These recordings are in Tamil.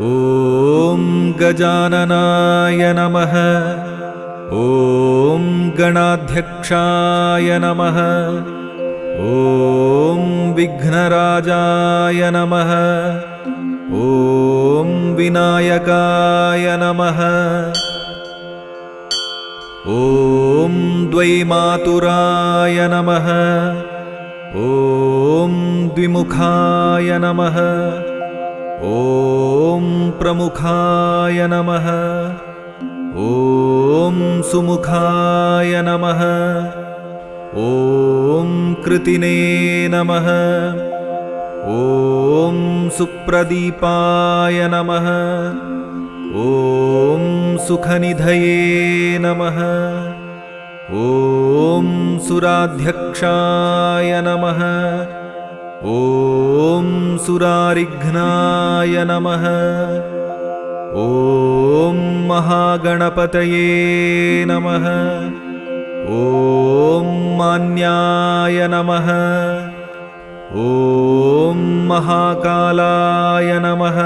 ॐ गजाननाय नमः। ॐ गणाध्यक्षाय नमः। ॐ विघ्नराजाय नमः। ॐ विनायकाय नमः। ॐ द्वैमातुराय नमः। ॐ द्विमुखाय नमः। ॐ प्रमुखाय नमः। ॐ सुमुखाय नमः। ॐ कृतिने नमः। ॐ सुप्रदीपाय नमः। ॐ सुखनिधये नमः। ॐ सुराध्यक्षाय नमः। ॐ सुरारिघ्नाय नमः। ॐ महागणपतये नमः। ॐ मान्याय नमः। ॐ महाकालाय नमः।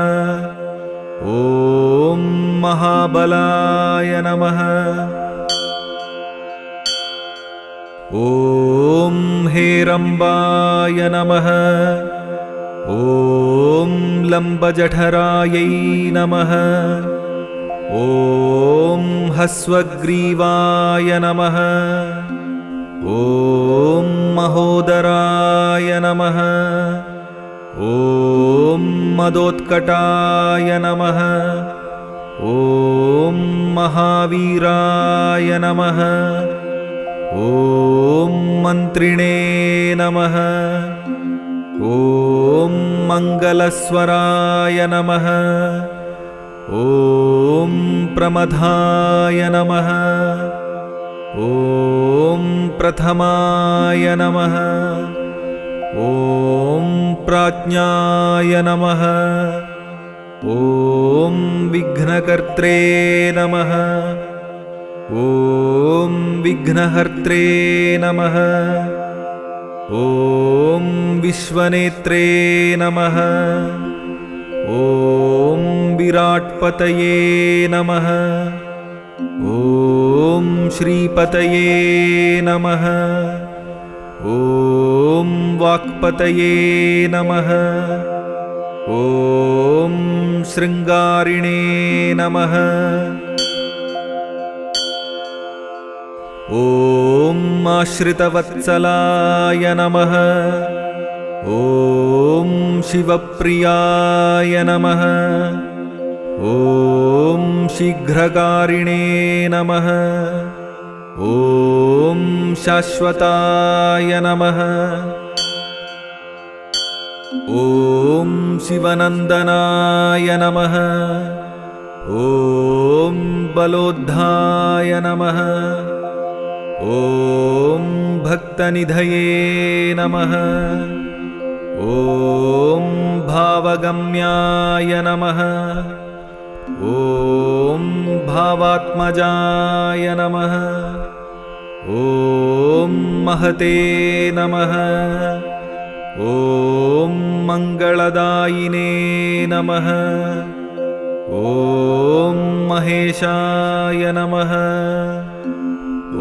ॐ महाबलाय नमः। ॐ हेरम्बाय नमः। ॐ लम्बजठरायै नमः। ॐ हस्वग्रीवाय नमः। ॐ महोदराय नमः। ॐ मदोत्कटाय नमः। ॐ महावीराय नमः। ॐ मन्त्रिणे नमः। ॐ मङ्गलस्वराय नमः। ॐ प्रमथाय नमः। ॐ प्रथमाय नमः। ॐ प्राज्ञाय नमः। ॐ विघ्नकर्त्रे नमः। ॐ विघ्नहर्त्रे नमः। ॐ विश्वनेत्रे नमः। ॐ विराट्पतये नमः। ॐ श्रीपतये नमः। ॐ वाक्पतये नमः। ॐ शृङ्गारिणे नमः। ॐ आश्रितवत्सलाय नमः। ॐ शिवप्रियाय नमः। ॐ शीघ्रकारिणे नमः। ॐ शाश्वताय नमः। ॐ शिवनन्दनाय नमः। ॐ बलोद्धाय नमः। ॐ भक्तनिधये नमः। ॐ भावगम्याय नमः। ॐ भावात्मजाय नमः। ॐ महते नमः। ॐ मङ्गलदायिने नमः। ॐ महेशाय नमः।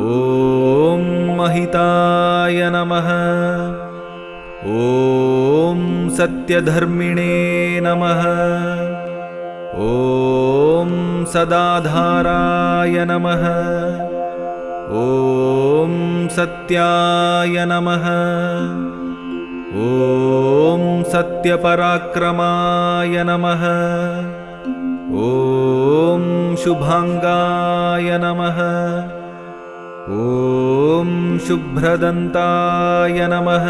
ॐ महिताय नमः। ॐ सत्यधर्मिणे नमः। ॐ सदाधाराय नमः। ॐ सत्याय नमः। ॐ सत्यपराक्रमाय नमः। ॐ शुभाङ्गाय नमः। ॐ शुभ्रदन्ताय नमः।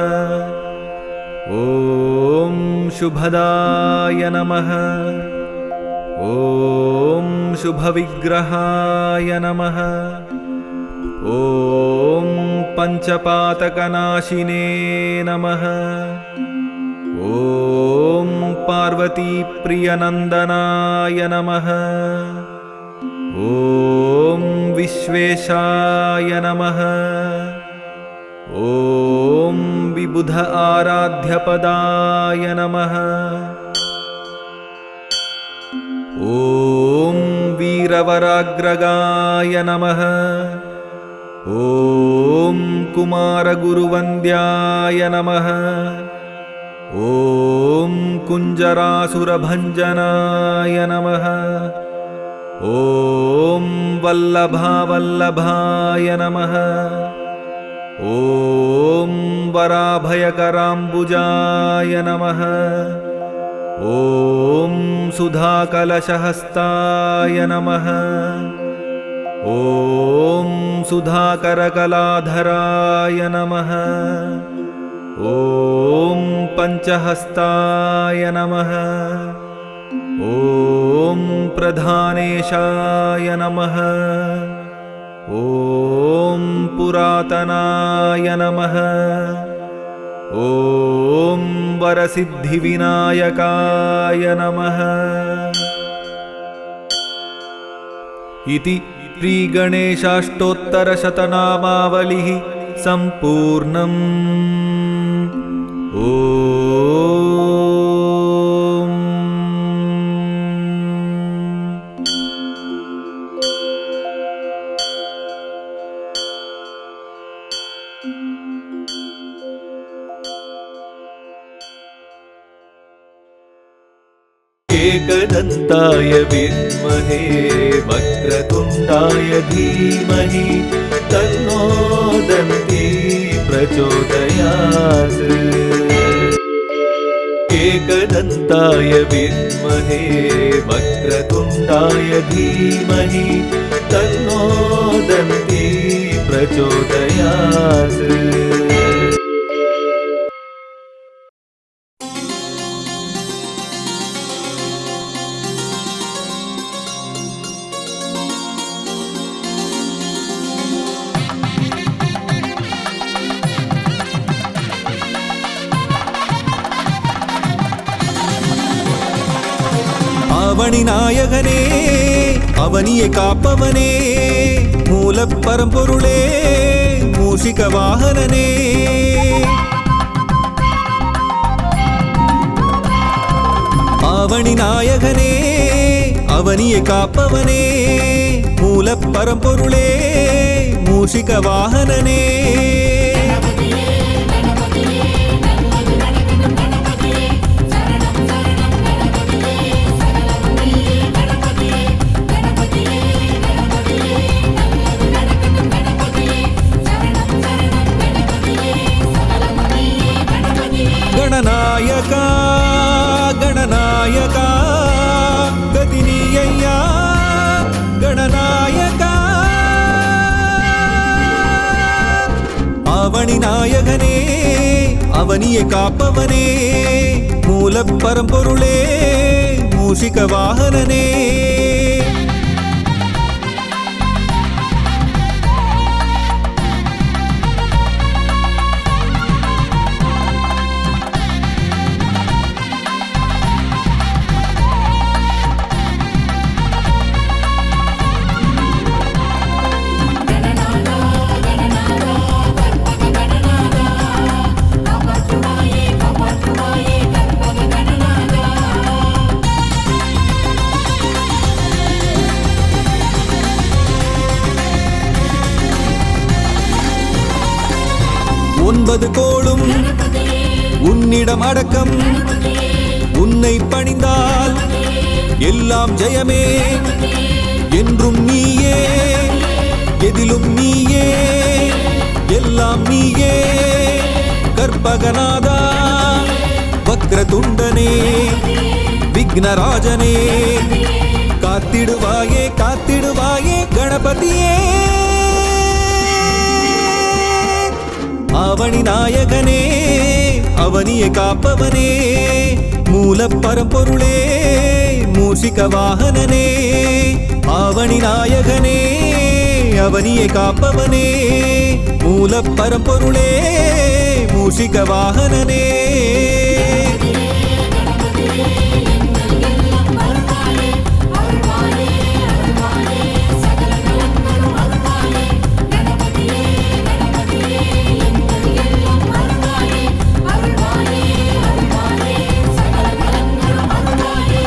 ॐ शुभदाय नमः। ॐ शुभविग्रहाय नमः। ॐ पञ्चपातकनाशिने नमः। ॐ पार्वतीप्रियनन्दनाय नमः। ॐ विश्वेशाय नमः। ॐ विबुध आराध्यपदाय नमः। वीरवराग्रगाय नमः। ॐ कुमारगुरुवन्द्याय नमः। ॐ कुञ्जरासुरभञ्जनाय नमः। ॐ वल्लभावल्लभाय नमः। ॐ वराभयकराम्बुजाय नमः। ॐ सुधाकलशहस्ताय नमः। ॐ सुधाकरकलाधराय नमः। ॐ पञ्चहस्ताय नमः। ॐ प्रधानेशाय नमः। ॐ पुरातनाय नमः। ॐ वरसिद्धिविनायकाय नमः। इति श्रीगणेशाष्टोत्तरशतनामावलिः सम्पूर्णम्। एकदन्ताय विद्महे वक्रतुण्डाय धीमहि तन्नो दन्ती प्रचोदयात्। एकदन्ताय विद्महे वक्रतुण्डाय धीमहि तन्नो दन्ती प्रचोदयात्। அவனி நாயகனே அவனியை காப்பவனே மூலப் பரம்பொருளே மூஷிக வாகனனே அவனி நாயகனே அவனியை காப்பவனே மூலப் பரம்பொருளே மூஷிக வாகனனே गणनायका गणनायका गदिनीय्या गणनायका அவனி நாயகனே அவனியை காப்பவனே மூலப் பரம்பொருளே மூஷிக வாகனனே ஒன்பது கோளும் உன்னிடம் அடக்கம் உன்னை பணிந்தால் எல்லாம் ஜெயமே என்றும் நீயே எதிலும் நீயே எல்லாம் நீயே கற்பகநாதா வக்ரதுண்டனே விக்னராஜனே காத்திடுவாயே காத்திடுவாயே கணபதியே அவனி நாயகனே அவனியை காப்பவனே மூலப் பரம்பொருளே மூஷிக வாகனனே அவனி நாயகனே அவனியை காப்பவனே மூலப் பரம்பொருளே மூஷிக வாகனனே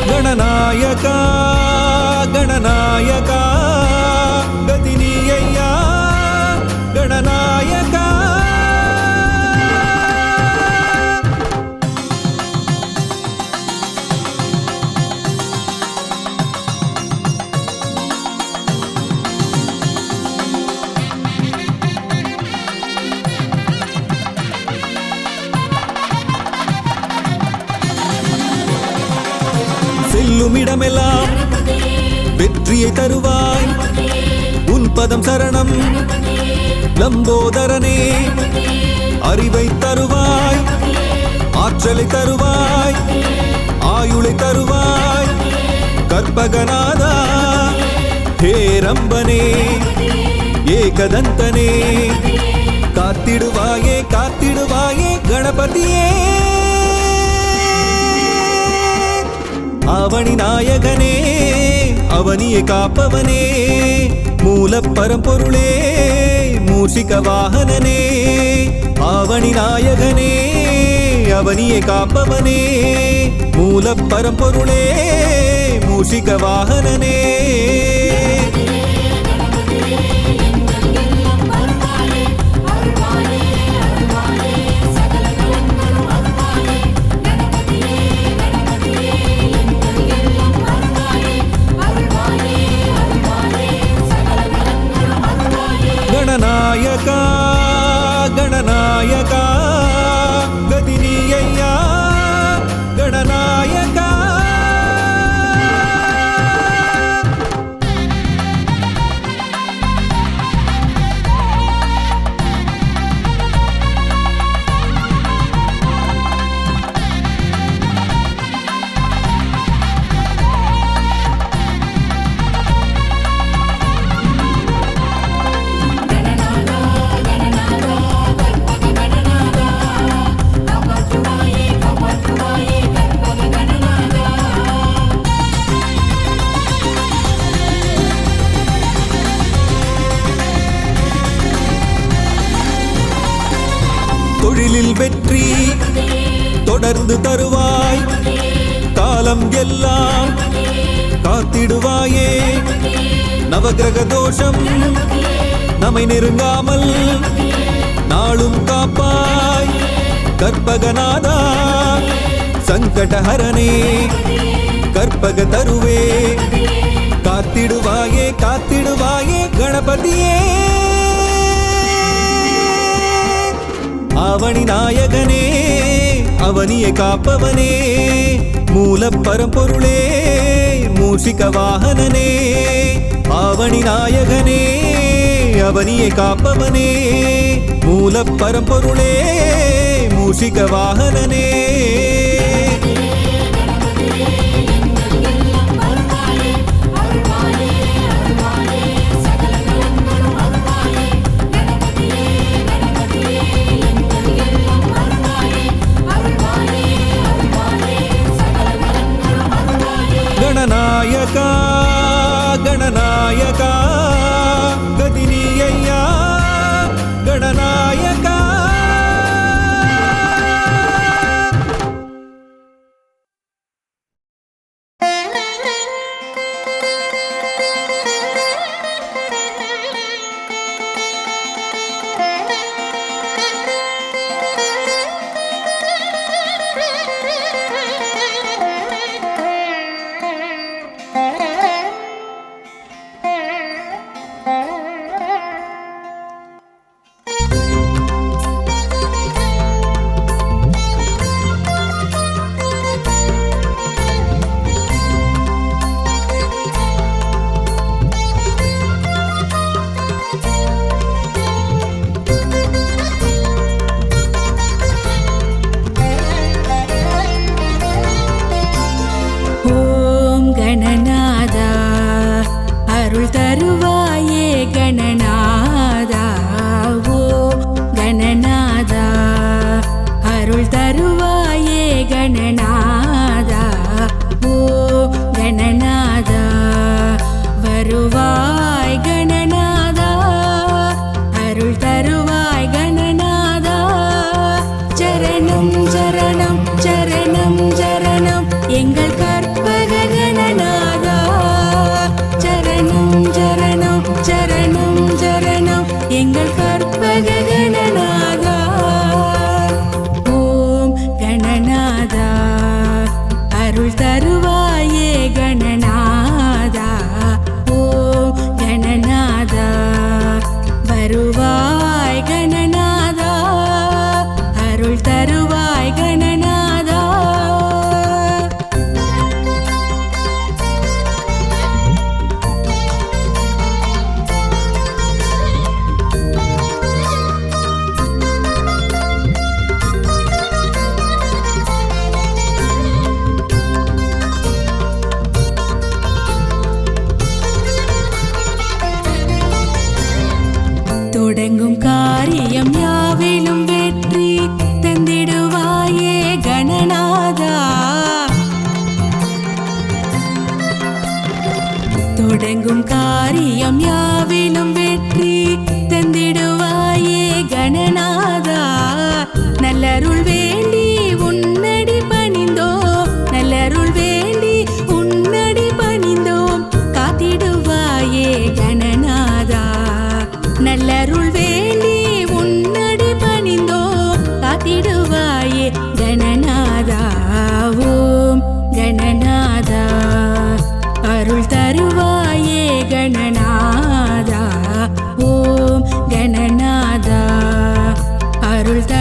गणनायका गणनायका இடமெல்லாம் வெற்றியை தருவாய் உன் பதம் சரணம் லம்போதரனே அறிவை தருவாய் ஆற்றலை தருவாய் ஆயுளை தருவாய் கற்பகநாதா ஹேரம்பனே ஏகதந்தனே காத்திடுவாயே காத்திடுவாயே கணபதியே அவனி நாயகனே அவனியை காப்பவனே மூல பரம்பொருளே மூஷிக வாகனனே அவனி நாயகனே அவனியை காப்பவனே மூல பரம்பொருளே மூஷிக வாகனனே गणनायका गणनायका गदिनीय्या गणनायका தொழிலில் வெற்றி தொடர்ந்து தருவாய் காலம் எல்லாம் காத்திடுவாயே நவகிரக தோஷம் நம்மை நெருங்காமல் நாளும் காப்பாய் கற்பகநாதா சங்கடஹரனே கற்பக தருவே காத்திடுவாயே காத்திடுவாயே கணபதியே அவனி நாயகனே அவனியை காப்பவனே மூல பரம்பொருளே மூஷிக வாகனனே அவனி நாயகனே அவனியை காப்பவனே மூல பரம்பொருளே மூஷிக வாகனனே गणनायका गणनायका गदिनीय्या गणनायका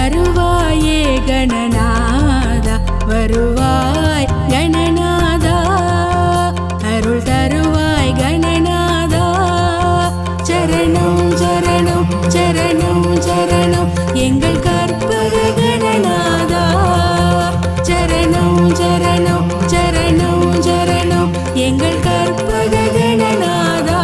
தருவாயே கணநாதா வருவாய் கணநாதா அருள் தருவாய் கணநாதா சரணம் சரணம் சரணம் சரணம் எங்கள் கற்பக கணநாதா சரணம் சரணம் சரணம் சரணம் எங்கள் கற்பக கணநாதா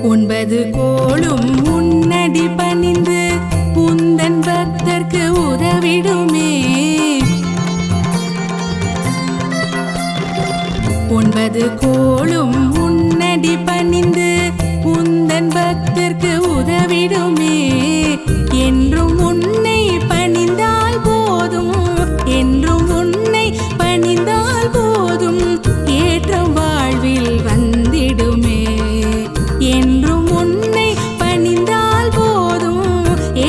ஒன்பது கோளும் உன்னடி பணிந்து உந்தன் பக்தர்க்கு உதவிடுமே ஒன்பது கோளும் உன்னடி பணிந்து உந்தன் பக்தர்க்கு உதவிடுமே என்றும் உன்னை பணிந்தால் போதும் என்றும் உன்னை பணிந்தால் போதும் ஏற்றம் வாழ்வில் வந்திடுமே என்றும் உன்னை பணிந்தால் போதும்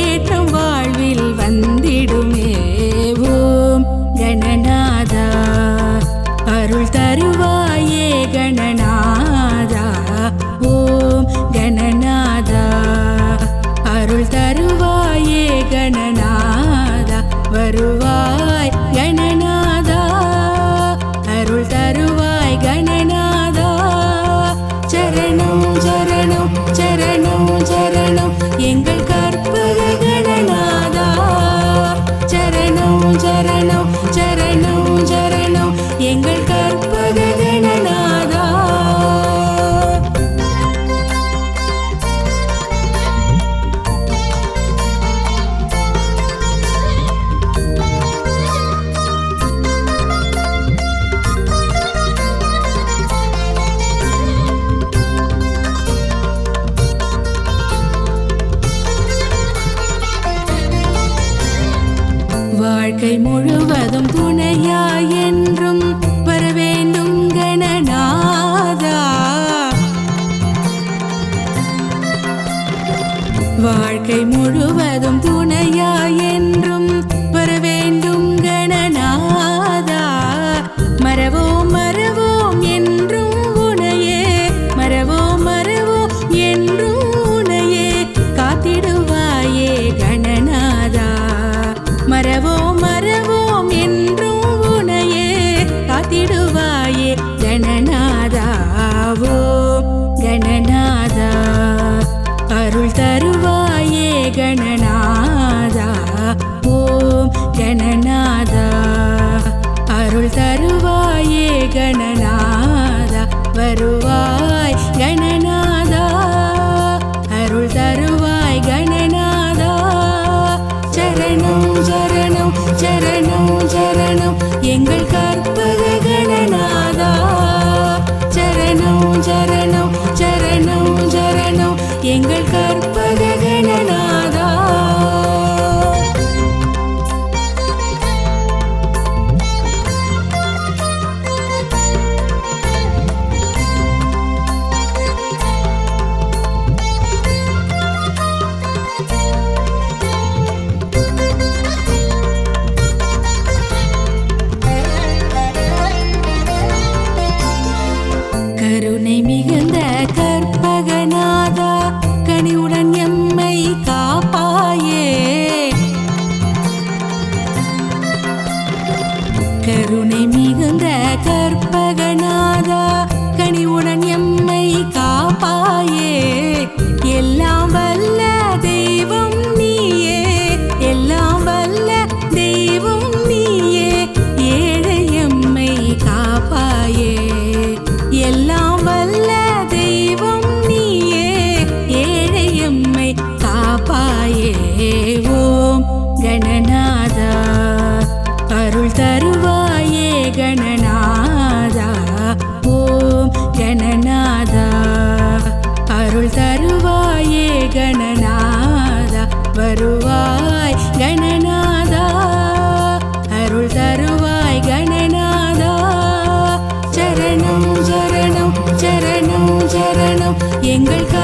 ஏற்றம் வாழ்வில் வந்திடுமே ஓம் கணநாதா அருள் தருவாயே கணநாதா ஓம் கணநாதா அருள் தருவாயே கணநாதா வருவாய் கணநாதா அருள் தருவாய் கணநாதா சரணம் சரணம் சரணம் சரணம் எங்கள் கற்பக கணநாதா சரணம் சரணம் சரணம் சரணம் எங்கள் கற்பக கணநாதா வாழ்க்கை முழுவதும் துணையாய் என்றும் வரவேண்டும் கணநாதா வாழ்க்கை முழுவதும் துணையாய் என்றும் வரவேண்டும் கணநாதா மறவோம் மறவோம் என்றும் உனையே மறவோம் மறவோம் என்றும் உனையே காத்திடுவாயே கணநாதா மறவோம் மறவோம் என்றும் உனையே காத்திடுவாயே கணநாதா ஓம் கணநாதா அருள் தருவாயே கணநாதா ஓம் கணநாதா அருள் தருவாயே கணநாதா வருவாய் கணநாதா அருள் தருவாய் கணநாதா சரணம் சரணம் சரணம் சரணம் எங்கள் கற்பக கணநாதா சரணம் சரணம் சரணம் சரணம் எங்கள் கற்பக கணநாதா கருணை மிகுந்த கற்பகநாதா கனிவுடன் எம்மை காப்பாயே கருணை மிகுந்த கற்பகநாதா கனிவுடன் எம்மை காப்பாயே எல்லாம் வல்ல தெய்வம் நீயே எல்லாம் வல்ல தெய்வம் நீயே ஏழை எம்மை காப்பாயே எல்லாம் வல்ல தெய்வம் நீயே ஏழை எம்மை காப்பாயே ஓம் கணநாதா அருள் தருவாயே எங்கள்